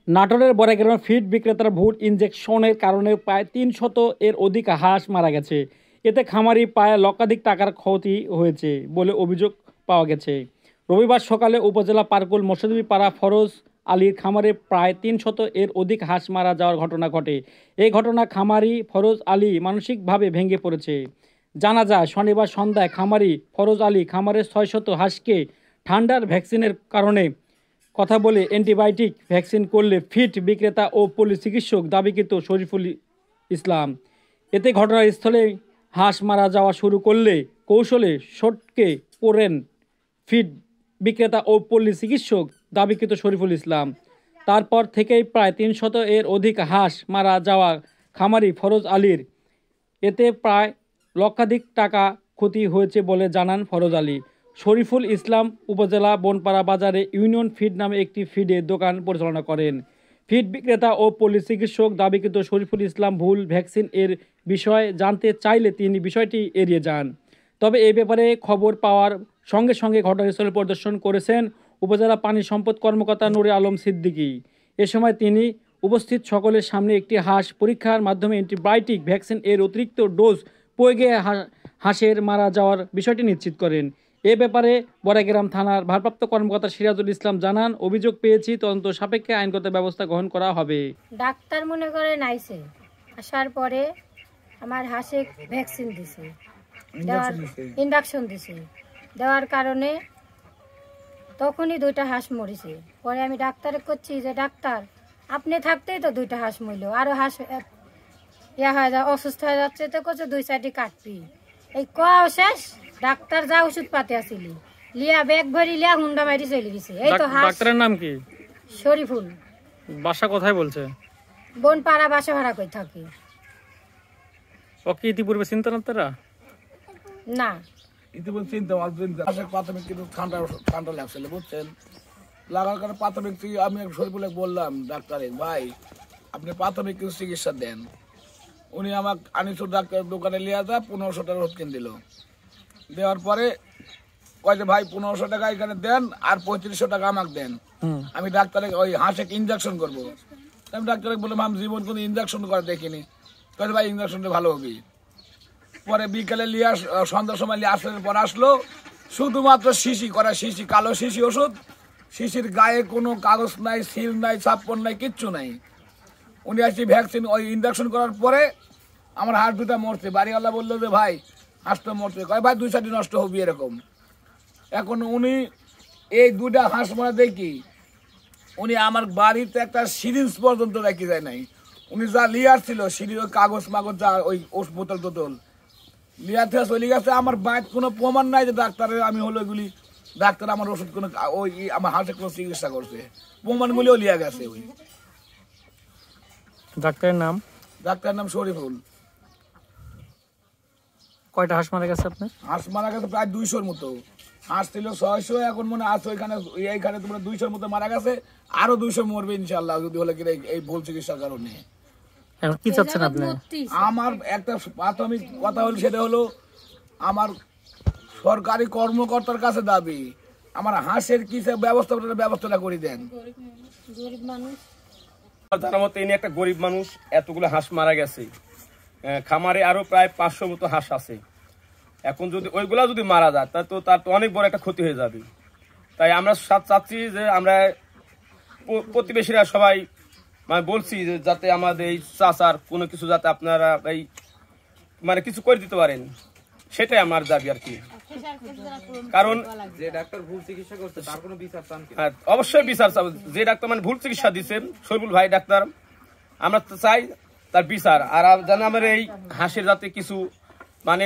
নাটোরের বড়াইগ্রামে ফিড বিক্রেতার ভুল ইনজেকশনের কারণে প্রায় ৩০০ এর অধিক হাঁস মারা গেছে। এতে খামারি প্রায় লক্ষাধিক টাকার ক্ষতি হয়েছে বলে অভিযোগ পাওয়া গেছে। রবিবার সকালে উপজেলা পারকুল মৎস্যজীবী পাড়া ফরজ আলীর খামারে প্রায় ৩০০ এর অধিক হাঁস মারা যাওয়ার ঘটনা ঘটে। এই ঘটনা খামারি ফরজ আলী মানসিকভাবে ভেঙে পড়েছে। জানা যায় শনিবার সন্ধ্যায় খামারি ফরজ আলী খামারের ৬০০ হাঁসকে ঠান্ডার ভ্যাকসিনের কারণে কথা বলে অ্যান্টিবায়োটিক ভ্যাকসিন করলে ফিড বিক্রেতা ও পল্লী চিকিৎসক দাবিকৃত শরীফুল ইসলাম। এতে ঘটনাস্থলে হাঁস মারা যাওয়া শুরু করলে কৌশলে সটকে পড়েন ফিড বিক্রেতা ও পল্লী চিকিৎসক দাবিকৃত শরীফুল ইসলাম। তারপর থেকেই প্রায় ৩০০ এর অধিক হাঁস মারা যাওয়া খামারি ফরজ আলীর। এতে প্রায় লক্ষাধিক টাকা ক্ষতি হয়েছে বলে জানান ফরজ আলী। শরীফুল ইসলাম উপজেলা বনপাড়া বাজারে ইউনিয়ন ফিড নামে একটি ফিডের দোকান পরিচালনা করেন। ফিড বিক্রেতা ও পল্লী চিকিৎসক দাবিকৃত শরীফুল ইসলাম ভুল ভ্যাকসিন এর বিষয়ে জানতে চাইলে তিনি বিষয়টি এড়িয়ে যান। তবে এ ব্যাপারে খবর পাওয়ার সঙ্গে সঙ্গে ঘটনাস্থলে পরিদর্শন করেছেন উপজেলা পানি সম্পদ কর্মকর্তা নূরে আলম সিদ্দিকী। এ সময় তিনি উপস্থিত সকলের সামনে একটি হাঁস পরীক্ষার মাধ্যমে অ্যান্টিবায়োটিক ভ্যাকসিন এর অতিরিক্ত ডোজ প্রয়োগে হাঁসের মারা যাওয়ার বিষয়টি নিশ্চিত করেন। এ ব্যাপারে বড়াইগ্রাম থানার ভারপ্রাপ্ত কর্মকর্তা সিরাজুল ইসলাম জানান, অভিযোগ পেয়েছি, তদন্ত সাপেক্ষে আইনগত ব্যবস্থা গ্রহণ করা হবে। ডাক্তার মনে করেন আইছে, আসার পরে আমার হাঁসে ভ্যাকসিন দিছে, ইনজেকশন দিছে, দেওয়ার কারণে তখনই 2টা হাঁস মরেছে। পরে আমি ডাক্তারে করছি যে ডাক্তার আপনি থাকতেই তো 2টা হাঁস মরল, আরো হাঁস হয়ে যায়, অসুস্থ হয়ে যাচ্ছে, তো করছে 2 সাইডে কাটবি। এই কোয়াও শেষ, ডাক্তার যা ওষুধ পাতে আসিলি লিয়া ব্যাগ ভরি লিয়া হুন্ডা মারি চলে গেছে। এই তো হাঁস। ডাক্তারের নাম কি? শরীফুল। বাসা কোথায় বলছে? বনপাড়া বাসা ভাড়া করে থাকি। ও কি ইতিপূর্বে চিন্তা না তারা? না ইতিপূর্বে চিন্তা প্রাথমিক কিন্তু ঠান্ডা লাগছিল বুঝছেন, লাগার কারণে প্রাথমিক আমি শরীফুলে বললাম ডাক্তারে ভাই আপনি প্রাথমিক কিছু চিকিৎসা দেন। উনি আমাকে আনিসুর ডাক্তারের দোকানে লিয়া যা 1500 টাকা ওষুধ কিনে দিল। দেওয়ার পরে কয় যে ভাই 1500 টাকা এখানে দেন আর 3500 টাকা আমাকে দেন, আমি ডাক্তারে ওই হাঁসে ইনজেকশন করবো। আমি ডাক্তারকে বললাম আমি জীবন কোনো ইনজেকশন করে দেখিনি। কয় ভাই ইনজেকশনটা ভালো হবে। পরে বিকেলে লিয়া সন্ধ্যার সময় লিয়ে আসার পর আসলো, শুধুমাত্র শিশি করা শিশি, কালো শিশি ওষুধ, শিশির গায়ে কোনো কাগজ নাই, সিল নাই, ছাপ্পন নাই, কিচ্ছু নাই। উনি আসছি ভ্যাকসিন ওই ইনজেকশন করার পরে আমার হাঁস 2টা মরছে। বাড়িওয়ালা বললো যে ভাই হাঁসটা মরছে, কয় ভাই 2 সাইডে নষ্ট হবে এরকম। এখন উনি এই 2টা হাঁস মরা দেখি উনি আমার বাড়িতে একটা সিরিঞ্জ পর্যন্ত রেখে যায় নাই। উনি যা লিয়ার ছিল সিরিজ কাগজ মাগজ যা ওই ওষুধ বোতল টোতল লিয়ার থেকে চলে গেছে। আমার বাড়িতে কোনো প্রমাণ নাই যে ডাক্তারের আমি হলো এগুলি ডাক্তার আমার ওষুধ কোনো ওই আমার হাঁসের কোনো চিকিৎসা করছে, প্রমাণগুলিও লিয়া গেছে। ওই ডাক্তারের নাম? ডাক্তারের নাম শরীফুল। কয়টা হাঁস মারা গেছে আপনার? হাঁস মারা গেছে প্রায় 200-র মতো। হাঁস ছিল 600, এখন মনে আছে ওইখানে এইখানে তোমরা 200-র মতো মারা গেছে, আরো 200 মরবে ইনশাল্লাহ যদি হলে কি এই ভুল চিকিৎসার কারণে। এখন কি চাচ্ছেন আপনি? আমার একটা প্রাথমিক কথা হলো সেটা হলো আমার সরকারি কর্মকর্তার কাছে দাবি আমার হাঁসের কি ব্যবস্থাটা করে দেন। জানার মতো ইনি একটা গরিব মানুষ, এতগুলো হাঁস মারা গেছে, খামারে আরো প্রায় 500 মতো হাঁস আছে। এখন যদি ওইগুলা যদি মারা যায় তার তো অনেক বড় একটা ক্ষতি হয়ে যাবে। তাই আমরা চাচ্ছি যে আমরা প্রতিবেশীরা সবাই মানে বলছি যে যাতে আমাদের এই চাচার কোনো কিছু যাতে আপনারা এই মানে কিছু করে দিতে পারেন, সেটাই আমার দাবি আর কি। কারণ যে ডাক্তার ভুল চিকিৎসা করছে তার কোনো বিচার চান কি? অবশ্যই বিচার চাই। যে ডাক্তার মানে ভুল চিকিৎসা দিচ্ছেন শরীফুল ভাই ডাক্তার, আমরা তো চাই তার বিচার। আর যেন আমার এই হাঁসের যাতে কিছু মানে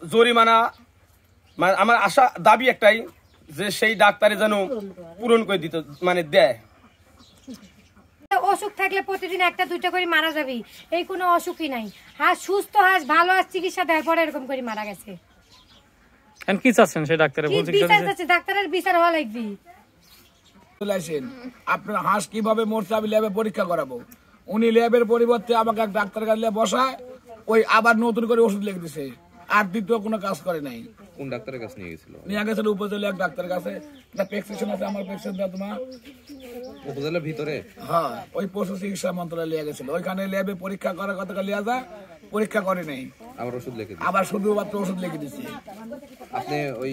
জরিমানা, মানে আমার আশা দাবি একটাই যে সেই ডাক্তারে যেন পূরণ করে দিতে মানে দেয়। অসুখ থাকলে প্রতিদিন 1-2টা করে মারা যাবে, এই কোনো অসুখই নাই। হাঁস সুস্থ হাঁস ভালো হাঁস চিকিৎসা দেওয়ার পরে এরকম করে মারা গেছে। কি চাচ্ছেন সেই ডাক্তারের ভুল চিকিৎসা? ডাক্তারের বিচার হওয়া লাগবে। আপনার হাঁস কিভাবে মরছে আমি ল্যাবে পরীক্ষা করাবো। উনি ল্যাবের পরিবর্তে আমাকে এক ডাক্তার কাছে বসায় ওই আবার নতুন করে ওষুধ লিখে দিছে, আর দ্বিতীয় কোনো কাজ করে নাই। কোন ডাক্তারের কাছে নিয়ে গেছিল? নিয়ে গেছিল উপজেলা এক ডাক্তারের কাছে। একটা প্রেসক্রিপশন আছে আমার প্রেসক্রিপশন দাও তোমার উপজেলার ভিতরে। হ্যাঁ ওই পশু চিকিৎসা মন্ত্রণালয় লিয়ে গেছিল, ওইখানে ল্যাবে পরীক্ষা করার কথা লিয়া যা, পরীক্ষা করে নাই, আবার ওষুধ লিখে দিন। আবার শুধুমাত্র ওষুধ লিখে দিচ্ছে। আপনি ওই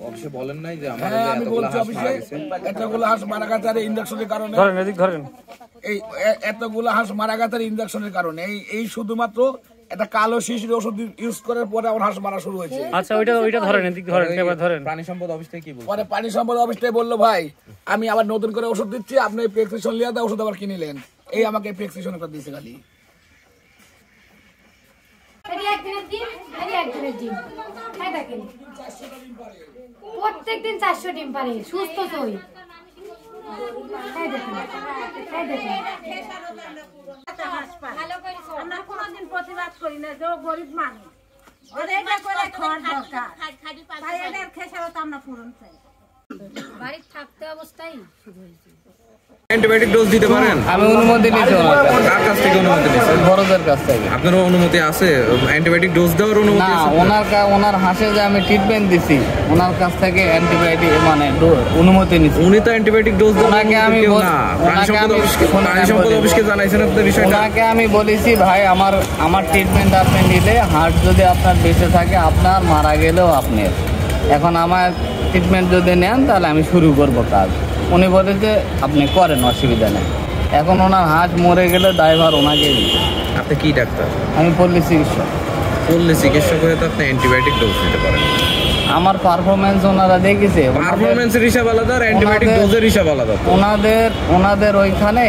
অফিসে বলেন নাই যে আমার হ্যাঁ আমি এতগুলো বলছি হাঁস অফিসে মারা গেছে? এতগুলো হাঁস মারা গেছে আর ইঞ্জেকশনের কারণে, ধরেন এদিক ধরেন। এই এতগুলো হাঁস মারা গেছে আর ইঞ্জেকশনের কারণে, এই শুধুমাত্র একটা কালো শিশির ওষুধ ইউজ করার পরে আমার হাঁস মারা শুরু হয়েছে। আচ্ছা ওইটা ধরেন, এদিক ধরেন, এবার ধরেন। প্রাণী সম্পদ অফিস থেকে কি বলছে? পরে পানি সম্পদ অফিসটাই বললো ভাই আমি আবার নতুন করে ওষুধ দিচ্ছি, আপনি প্রেসক্রিপশন লিয়ে দেয় ওষুধ আবার কিনিলেন, এই আমাকে প্রেসক্রিপশন করে দিয়েছে খালি। প্রত্যেকদিন 400 ডিম পারে, সুস্থ সই। আমরা কোনোদিন প্রতিবাদ করি না যে গরিব মানুষ, এটা করে খাওয়ার দরকার, তাই এদের খেসারত আমরা পূরণ চাই। বাড়ির থাকতে অবস্থায় শুরু হয়েছে। অ্যান্টিবায়োটিক ডোজ দিতে পারেন? আমি অনুমতি নিয়েছি ওনার কাছে। কার কাছ থেকে অনুমতি নিয়েছেন? বড়দের কাছ থেকে। আপনার অনুমতি আছে অ্যান্টিবায়োটিক ডোজ দেওয়ার অনুমতি না, আছে? ওনার হাঁসে যে আমি ট্রিটমেন্ট দিছি ওনার কাছ থেকে অ্যান্টিবায়োটিক মানে অনুমতি নিছি। উনি তো অ্যান্টিবায়োটিক ডোজ দেন ওনাকে আমি না, প্রাণী সম্পদ অফিসকে জানাইছেন আপনি বিষয়টা? ওনাকে আমি বলেছি ভাই আমার ট্রিটমেন্ট আপনি নিলে হাঁস যদি আপনার বেঁচে থাকে আপনার, মারা গেলেও আপনার, এখন আমার ট্রিটমেন্ট যদি নেন তাহলে আমি শুরু করব কাজ। উনি বলেছে আপনি করেন, অসুবিধা নেই। এখন ওনার হাঁস মরে গেলে দায়ভার ওনাকেই দিতে। আপনি কি ডাক্তার? আমি পল্লী চিকিৎসক। পল্লী চিকিৎসক হয়ে তো আপনি অ্যান্টিবায়োটিক ডোজ দিতে পারেন। আমার পারফরমেন্স ওনারা দেখেছে, পারফরমেন্সের হিসাব আলাদা আর অ্যান্টিবায়োটিক ডোজের হিসাব আলাদা। ওনাদের ওইখানে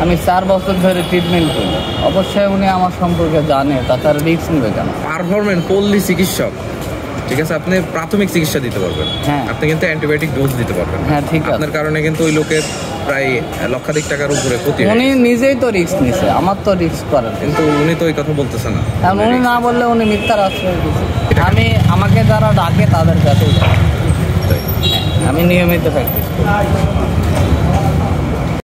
আমি 4 বছর ধরে ট্রিটমেন্ট করি, অবশ্যই উনি আমার সম্পর্কে জানে, তাছাড়া রিস্ক নেবে কেন? পারফরমেন্স পল্লী চিকিৎসক, ঠিক আছে, আপনি প্রাথমিক চিকিৎসা দিতে পারবেন, হ্যাঁ। আপনি কিন্তু অ্যান্টিবায়োটিক ডোজ দিতে পারবেন। হ্যাঁ ঠিক আছে। আপনার কারণে কিন্তু ওই লোকের প্রায় লক্ষাধিক টাকার উপরে ক্ষতি উনি হয়েছে। নিজেই তো রিস্ক নিছে, আমার তো রিস্ক করেন, কিন্তু উনি তো ওই কথা বলতেছে না। কারণ উনি না বললে উনি মিথ্যার আশ্রয় দিচ্ছে। আমাকে যারা ডাকে তাদের কাছেই যাই। আমি নিয়মিত প্র্যাকটিস করি।